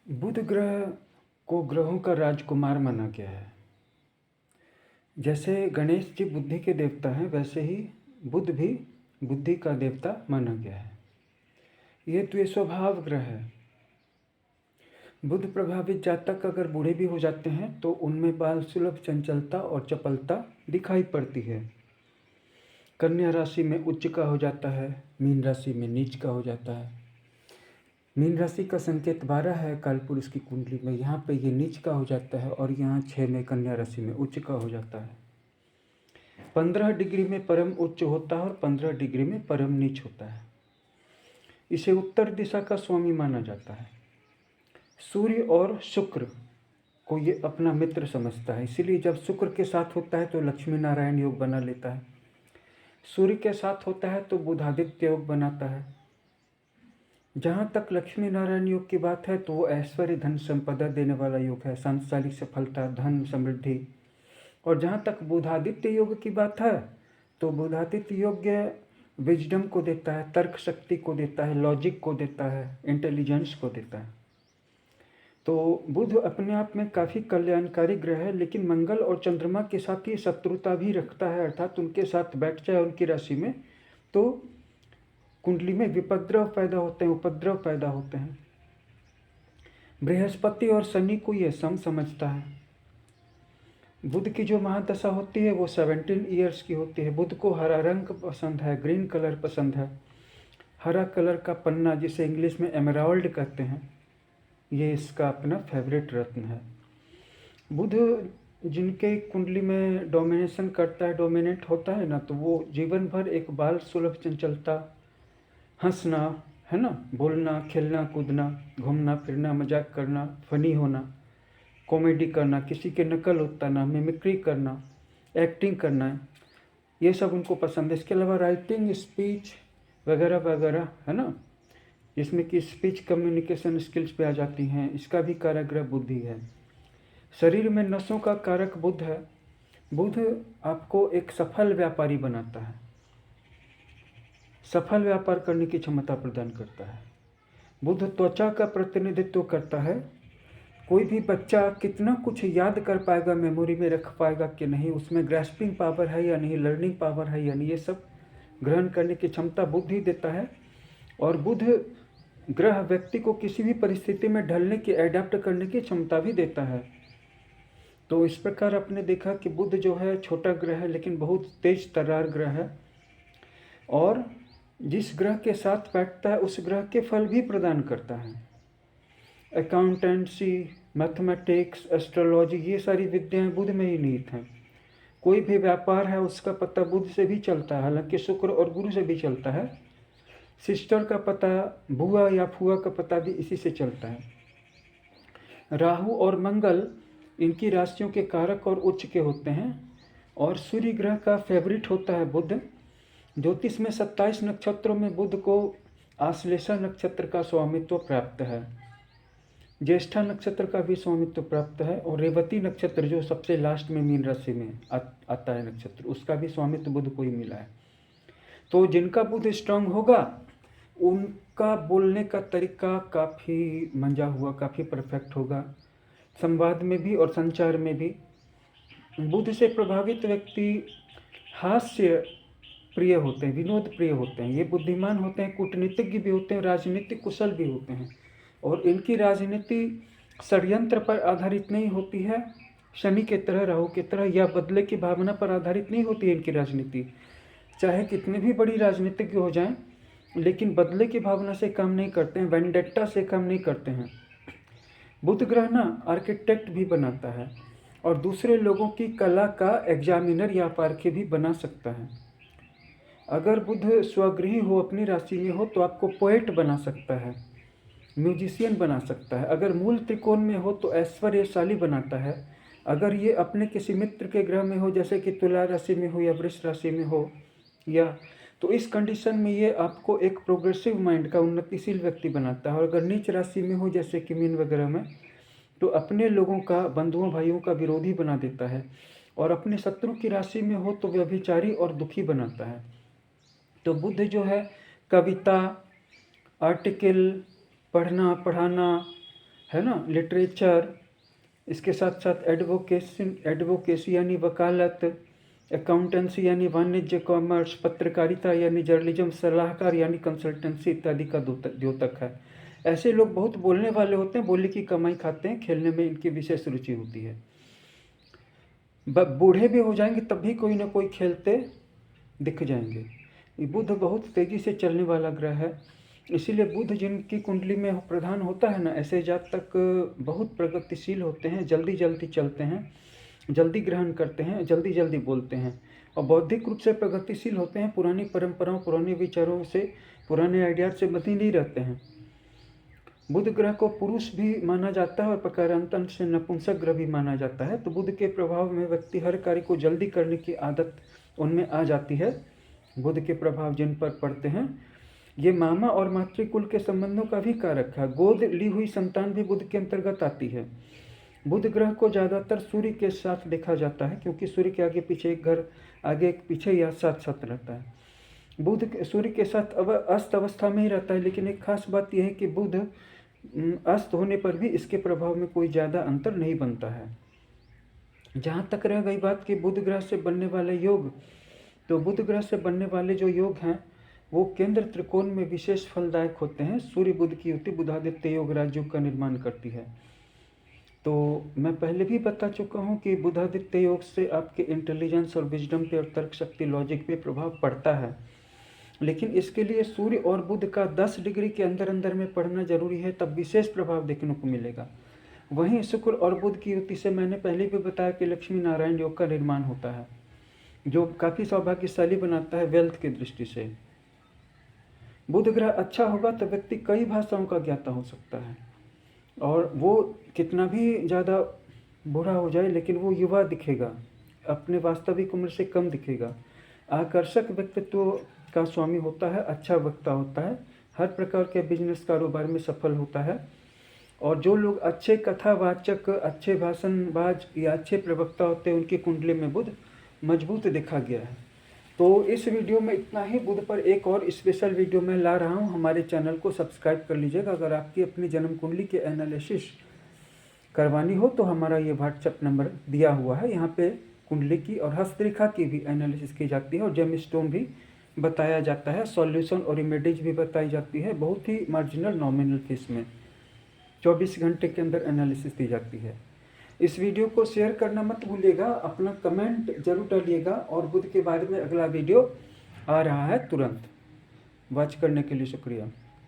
बुध ग्रह को ग्रहों का राजकुमार माना गया है। जैसे गणेश जी बुद्धि के देवता हैं, वैसे ही बुध भी बुद्धि का देवता माना गया है। ये द्विस्वभाव ग्रह है। बुध प्रभावित जातक अगर बूढ़े भी हो जाते हैं तो उनमें बाल सुलभ चंचलता और चपलता दिखाई पड़ती है। कन्या राशि में उच्च का हो जाता है, मीन राशि में नीच का हो जाता है। मीन राशि का संकेत 12 है कालपुरुष की कुंडली में, यहाँ पे ये नीच का हो जाता है और यहाँ 6 में कन्या राशि में उच्च का हो जाता है। 15 डिग्री में परम उच्च होता है और 15 डिग्री में परम नीच होता है। इसे उत्तर दिशा का स्वामी माना जाता है। सूर्य और शुक्र को ये अपना मित्र समझता है, इसीलिए जब शुक्र के साथ होता है तो लक्ष्मी नारायण योग बना लेता है। सूर्य के साथ होता है तो बुधादित्य योग बनाता है। जहाँ तक लक्ष्मी नारायण योग की बात है तो वो ऐश्वर्य धन संपदा देने वाला योग है, सांसारिक सफलता, धन, समृद्धि। और जहाँ तक बुधादित्य योग की बात है तो बुधादित्य योग विजडम को देता है, तर्क शक्ति को देता है, लॉजिक को देता है, इंटेलिजेंस को देता है। तो बुध अपने आप में काफ़ी कल्याणकारी ग्रह है, लेकिन मंगल और चंद्रमा के साथ ही शत्रुता भी रखता है, अर्थात उनके साथ बैठ जाए उनकी राशि में तो कुंडली में विपद्रव पैदा होते हैं, उपद्रव पैदा होते हैं। बृहस्पति और शनि को यह सम समझता है। बुध की जो महादशा होती है वो 17 ईयर्स की होती है। बुध को हरा रंग पसंद है, ग्रीन कलर पसंद है। हरा कलर का पन्ना, जिसे इंग्लिश में एमराल्ड कहते हैं, ये इसका अपना फेवरेट रत्न है। बुध जिनके कुंडली में डोमिनेशन करता है, डोमिनेट होता है ना, तो वो जीवन भर एक बाल सुलभ चंचलता, हंसना, है ना, बोलना, खेलना, कूदना, घूमना फिरना, मजाक करना, फनी होना, कॉमेडी करना, किसी के नकल उतारना, मिमिक्री करना, एक्टिंग करना, ये सब उनको पसंद है। इसके अलावा राइटिंग, स्पीच वगैरह वगैरह, है ना, जिसमें कि स्पीच कम्युनिकेशन स्किल्स पे आ जाती हैं, इसका भी कारक ग्रह बुद्धि है। शरीर में नसों का कारक बुध है। बुध आपको एक सफल व्यापारी बनाता है, सफल व्यापार करने की क्षमता प्रदान करता है। बुध त्वचा का प्रतिनिधित्व करता है। कोई भी बच्चा कितना कुछ याद कर पाएगा, मेमोरी में रख पाएगा कि नहीं, उसमें ग्रैस्पिंग पावर है या नहीं, लर्निंग पावर है या नहीं, ये सब ग्रहण करने की क्षमता बुध ही देता है। और बुध ग्रह व्यक्ति को किसी भी परिस्थिति में ढलने की, एडेप्ट करने की क्षमता भी देता है। तो इस प्रकार आपने देखा कि बुध जो है छोटा ग्रह है लेकिन बहुत तेज तर्रार ग्रह है, और जिस ग्रह के साथ बैठता है उस ग्रह के फल भी प्रदान करता है। अकाउंटेंसी, मैथमेटिक्स, एस्ट्रोलॉजी, ये सारी विद्याएं बुध में ही निहित हैं। कोई भी व्यापार है उसका पता बुध से भी चलता है, हालांकि शुक्र और गुरु से भी चलता है। सिस्टर का पता, बुआ या फुआ का पता भी इसी से चलता है। राहु और मंगल इनकी राशियों के कारक और उच्च के होते हैं। और सूर्य ग्रह का फेवरेट होता है बुध। ज्योतिष में 27 नक्षत्रों में बुध को आश्लेषा नक्षत्र का स्वामित्व प्राप्त है, ज्येष्ठा नक्षत्र का भी स्वामित्व प्राप्त है, और रेवती नक्षत्र जो सबसे लास्ट में मीन राशि में आता है नक्षत्र, उसका भी स्वामित्व बुध को ही मिला है। तो जिनका बुध स्ट्रांग होगा उनका बोलने का तरीका काफ़ी मंजा हुआ, काफ़ी परफेक्ट होगा, संवाद में भी और संचार में भी। बुध से प्रभावित व्यक्ति हास्य प्रिय होते हैं, विनोद प्रिय होते हैं, ये बुद्धिमान होते हैं, कूटनीतिज्ञ भी होते हैं, राजनीतिक कुशल भी होते हैं। और इनकी राजनीति षड्यंत्र पर आधारित नहीं होती है, शनि के तरह, राहु के तरह, या बदले की भावना पर आधारित नहीं होती है इनकी राजनीति। चाहे कितने भी बड़ी राजनीतिज्ञ हो जाएं, लेकिन बदले की भावना से काम नहीं करते हैं, वेंडेट्टा से काम नहीं करते हैं। बुध ग्रह ना आर्किटेक्ट भी बनाता है और दूसरे लोगों की कला का एग्जामिनर या पारखी भी बना सकता है। अगर बुध स्वगृही हो, अपनी राशि में हो, तो आपको पोएट बना सकता है, म्यूजिशियन बना सकता है। अगर मूल त्रिकोण में हो तो ऐश्वर्यशाली बनाता है। अगर ये अपने किसी मित्र के ग्रह में हो, जैसे कि तुला राशि में हो या वृष राशि में हो, या तो इस कंडीशन में ये आपको एक प्रोग्रेसिव माइंड का उन्नतिशील व्यक्ति बनाता है। और अगर नीच राशि में हो, जैसे कि मीन वगैरह में, तो अपने लोगों का, बंधुओं भाइयों का विरोधी बना देता है। और अपने शत्रु की राशि में हो तो व्यभिचारी और दुखी बनाता है। तो बुध जो है कविता, आर्टिकल, पढ़ना, पढ़ाना, है ना, लिटरेचर, इसके साथ साथ एडवोकेसी यानी वकालत, अकाउंटेंसी यानी वाणिज्य कॉमर्स, पत्रकारिता यानी जर्नलिज्म, सलाहकार यानी कंसल्टेंसी इत्यादि का द्योतक है। ऐसे लोग बहुत बोलने वाले होते हैं, बोलने की कमाई खाते हैं, खेलने में इनकी विशेष रुचि होती है। बूढ़े भी हो जाएंगे तब भी कोई ना कोई खेलते दिख जाएंगे। बुध बहुत तेजी से चलने वाला ग्रह है, इसीलिए बुध जिनकी कुंडली में प्रधान होता है ना, ऐसे जातक बहुत प्रगतिशील होते हैं, जल्दी जल्दी चलते हैं, जल्दी ग्रहण करते हैं, जल्दी जल्दी बोलते हैं और बौद्धिक रूप से प्रगतिशील होते हैं। पुरानी परंपराओं, पुराने विचारों से, पुराने आइडिया से बंधे नहीं रहते हैं। बुध ग्रह को पुरुष भी माना जाता है और प्रकारांतर से नपुंसक ग्रह भी माना जाता है। तो बुध के प्रभाव में व्यक्ति हर कार्य को जल्दी करने की आदत उनमें आ जाती है। बुध के प्रभाव जिन पर पड़ते हैं, ये मामा और मातृकुल के संबंधों का भी कारक है। गोद ली हुई संतान भी बुध के अंतर्गत आती है। बुध ग्रह को ज़्यादातर सूर्य के साथ देखा जाता है, क्योंकि सूर्य के आगे पीछे एक घर, आगे एक पीछे या साथ साथ रहता है। बुध सूर्य के साथ अस्त अवस्था में ही रहता है, लेकिन एक खास बात यह है कि बुध अस्त होने पर भी इसके प्रभाव में कोई ज़्यादा अंतर नहीं बनता है। जहाँ तक रह गई बात कि बुध ग्रह से बनने वाले योग, तो बुध ग्रह से बनने वाले जो योग हैं वो केंद्र त्रिकोण में विशेष फलदायक होते हैं। सूर्य बुध की युति बुधादित्य योग राजयोग का निर्माण करती है। तो मैं पहले भी बता चुका हूँ कि बुधादित्य योग से आपके इंटेलिजेंस और विजडम पे और तर्क शक्ति, लॉजिक पे प्रभाव पड़ता है, लेकिन इसके लिए सूर्य और बुध का 10 डिग्री के अंदर अंदर में पढ़ना जरूरी है, तब विशेष प्रभाव देखने को मिलेगा। वहीं शुक्र और बुध की युति से मैंने पहले भी बताया कि लक्ष्मी नारायण योग का निर्माण होता है, जो काफ़ी सौभाग्यशाली बनाता है वेल्थ की दृष्टि से। बुध ग्रह अच्छा होगा तो व्यक्ति कई भाषाओं का ज्ञाता हो सकता है, और वो कितना भी ज़्यादा बूढ़ा हो जाए लेकिन वो युवा दिखेगा, अपने वास्तविक उम्र से कम दिखेगा। आकर्षक व्यक्तित्व का स्वामी होता है, अच्छा वक्ता होता है, हर प्रकार के बिजनेस कारोबार में सफल होता है। और जो लोग अच्छे कथावाचक, अच्छे भाषणबाज या अच्छे प्रवक्ता होते हैं, उनकी कुंडली में बुध मजबूत देखा गया है। तो इस वीडियो में इतना ही। बुध पर एक और स्पेशल वीडियो मैं ला रहा हूँ, हमारे चैनल को सब्सक्राइब कर लीजिएगा। अगर आपकी अपनी जन्म कुंडली के एनालिसिस करवानी हो तो हमारा ये व्हाट्सएप नंबर दिया हुआ है, यहाँ पे कुंडली की और हस्तरेखा की भी एनालिसिस की जाती है और जेम स्टोन भी बताया जाता है, सॉल्यूशन और इमेजेस भी बताई जाती है, बहुत ही मार्जिनल नॉमिनल फीस में 24 घंटे के अंदर एनालिसिस दी जाती है। इस वीडियो को शेयर करना मत भूलिएगा, अपना कमेंट जरूर डालिएगा, और बुध के बारे में अगला वीडियो आ रहा है तुरंत। वॉच करने के लिए शुक्रिया।